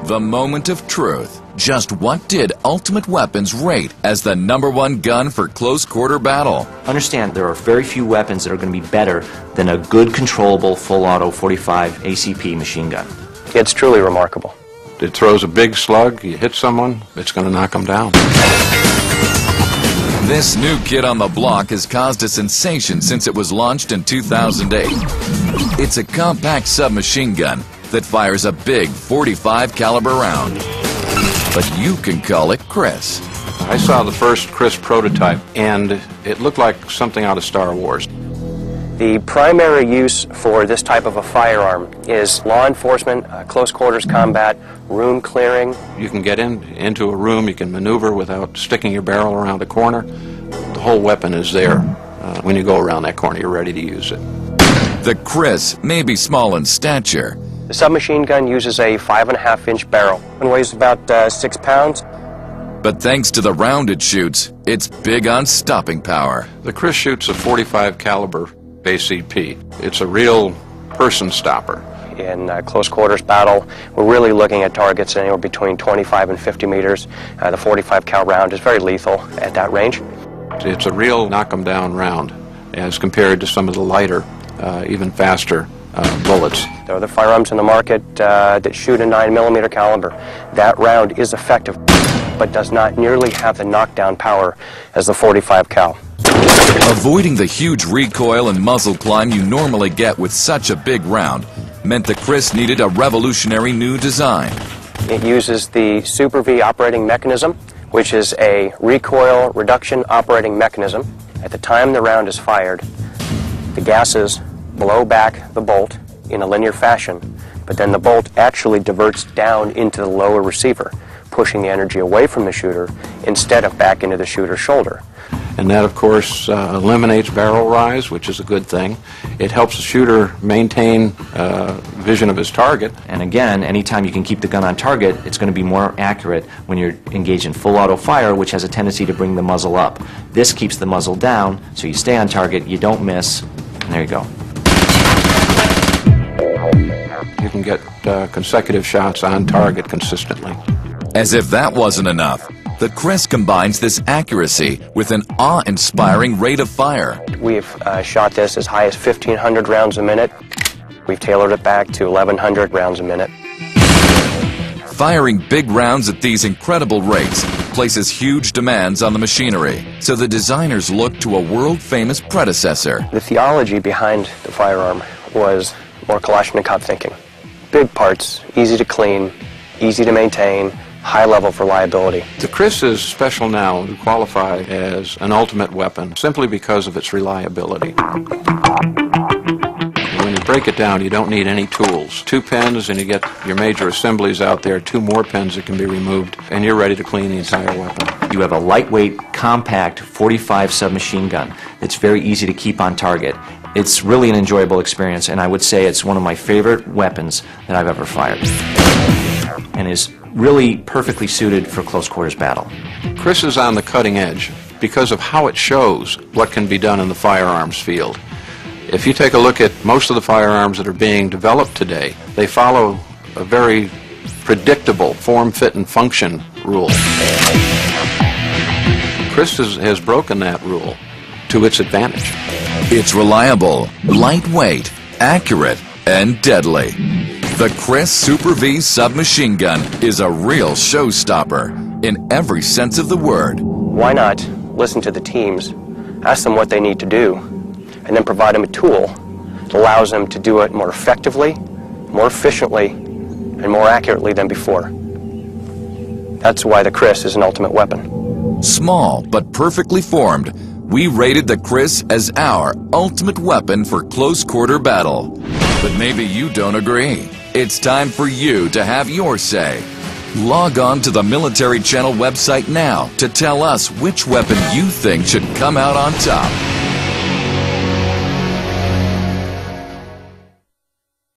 The moment of truth. Just what did Ultimate Weapons rate as the #1 gun for close quarter battle? Understand, there are very few weapons that are going to be better than a good controllable full auto 45 ACP machine gun. It's truly remarkable. It throws a big slug, you hit someone, it's going to knock them down. This new kid on the block has caused a sensation since it was launched in 2008. It's a compact submachine gun that fires a big 45 caliber round. But you can call it KRISS. I saw the first KRISS prototype, and it looked like something out of Star Wars. The primary use for this type of a firearm is law enforcement, close quarters combat, room clearing. You can get into a room, you can maneuver without sticking your barrel around a corner. The whole weapon is there. When you go around that corner, you're ready to use it. The KRISS may be small in stature. The submachine gun uses a 5.5-inch barrel and weighs about 6 pounds. But thanks to the round it shoots, it's big on stopping power. The KRISS shoots a 45 caliber ACP. It's a real person stopper. In close quarters battle, we're really looking at targets anywhere between 25 and 50 meters. The 45 cal round is very lethal at that range. It's a real knock 'em down round as compared to some of the lighter, even faster bullets. There are other firearms in the market that shoot a 9mm caliber. That round is effective, but does not nearly have the knockdown power as the 45 cal. Avoiding the huge recoil and muzzle climb you normally get with such a big round meant the KRISS needed a revolutionary new design. It uses the Super V operating mechanism, which is a recoil reduction operating mechanism. At the time the round is fired, the gases blow back the bolt in a linear fashion, but then the bolt actually diverts down into the lower receiver, pushing the energy away from the shooter instead of back into the shooter's shoulder. And that, of course, eliminates barrel rise, which is a good thing. It helps the shooter maintain vision of his target. And again, anytime you can keep the gun on target, it's going to be more accurate when you're engaged in full auto fire, which has a tendency to bring the muzzle up. This keeps the muzzle down, so you stay on target, you don't miss, and there you go. You can get consecutive shots on target consistently. As if that wasn't enough, the KRISS combines this accuracy with an awe-inspiring rate of fire. We've shot this as high as 1,500 rounds a minute. We've tailored it back to 1,100 rounds a minute. Firing big rounds at these incredible rates places huge demands on the machinery, so the designers look to a world-famous predecessor. The theology behind the firearm was more Kalashnikov thinking. Big parts, easy to clean, easy to maintain, high level of reliability. The KRISS is special now to qualify as an ultimate weapon simply because of its reliability. When you break it down, you don't need any tools. 2 pins and you get your major assemblies out there, 2 more pins that can be removed, and you're ready to clean the entire weapon. You have a lightweight, compact 45 submachine gun that's very easy to keep on target. It's really an enjoyable experience, and I would say it's one of my favorite weapons that I've ever fired, and is really perfectly suited for close quarters battle. KRISS is on the cutting edge because of how it shows what can be done in the firearms field. If you take a look at most of the firearms that are being developed today, they follow a very predictable form, fit, and function rule. KRISS has broken that rule to its advantage. It's reliable, lightweight, accurate, and deadly. The KRISS Super V submachine gun is a real showstopper in every sense of the word. Why not listen to the teams, ask them what they need to do, and then provide them a tool that allows them to do it more effectively, more efficiently, and more accurately than before. That's why the KRISS is an ultimate weapon. Small but perfectly formed, we rated the KRISS as our ultimate weapon for close quarter battle. But maybe you don't agree. It's time for you to have your say. Log on to the Military Channel website now to tell us which weapon you think should come out on top.